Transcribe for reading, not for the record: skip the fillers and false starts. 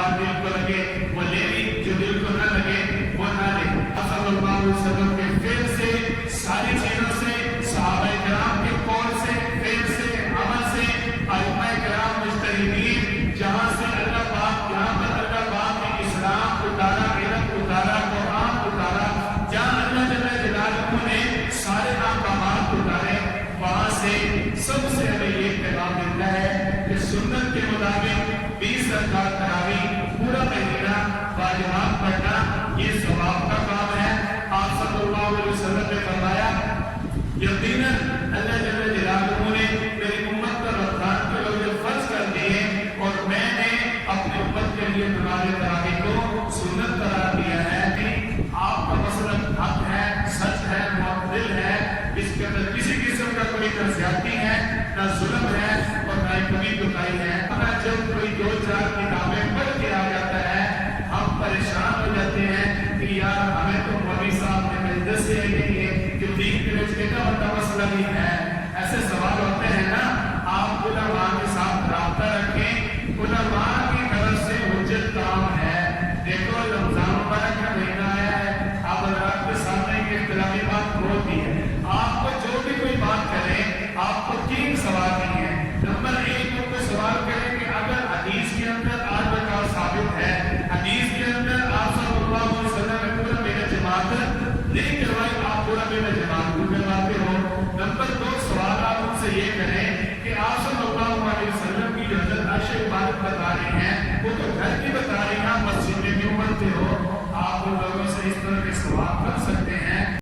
بات دل کو لگے وہ لے لی، جو دل کو نہ لگے وہ نہ لے۔ صلی اللہ علیہ وسلم کے فعل سے، ساری چیزوں سے، صحابہ کرام کے قول سے، فعل سے، عمل سے، ائمہ کرام مجتہدین جہاں سے اللہ پاک، جہاں پر اللہ پاک نے اسلام اتارا، علم اتارا، قرآن اتارا، جہاں اللہ جل جلالہ نے سارے احکامات اتارے، وہاں سے سب سے ہمیں یہ پیغام ملتا ہے کہ سنت کے مطابق 20 رکعت تراویح پورا مہینہ واجبات پڑھنا یہ ثواب کا کام ہے۔ آپ صلی اللہ علیہ وسلم نے فرمایا یقیناً اللہ جل جلالہ نے میری امت پر رمضان کے روزے فرض کر دیے اور میں نے اپنے امت کے لیے نماز تراویح کو سنت قرار دیا ہے۔ آپ کا مسلک حق ہے، سچ ہے، معتدل ہے، اس کے اندر کسی قسم کا کوئی نہ زیادتی ہے، نہ ظلم ہے اور نہ کمی کوتاہی ہے۔ جب کوئی دو چار کتابیں پڑھ کے آ جاتا ہے ہم پریشان ہو جاتے ہیں کہ یار ہمیں تو مولوی صاحب نے مجلس سے کہ دین کے رشتے کا بڑا مسئلہ نہیں ہے، ایسے سوال ہوتے ہیں نا۔ آپ علماء کے ساتھ رابطہ رکھیں، علماء کی طرف سے حجت کام ہے۔ دیکھو رمضان مبارک کا مہینہ ہے، آپ حضرات کے سامنے ایک اختلافی بات ہوتی ہے، آپ کو جو بھی کوئی بات کرے آپ کو 3 سوال نہیں ہے۔ نمبر 1 کو سوال کریں کہ اگر حدیث کے اندر 8 رکعت ثابت ہے، حدیث کے اندر آپ صلی اللہ علیہ وسلم نے پورا مہینہ جماعت نہیں کروائی، آپ پورا مہینہ جماعت کو کرواتے ہو۔ نمبر 2 سوال آپ ان سے یہ کریں کہ آپ صلی اللہ علیہ وسلم کی جو حضرت عرش عبادت بتا رہی ہیں وہ تو گھر کی بتا رہی ہیں، مسجد میں کیوں پڑھتے ہو؟ آپ ان لوگوں سے اس طرح کے سوال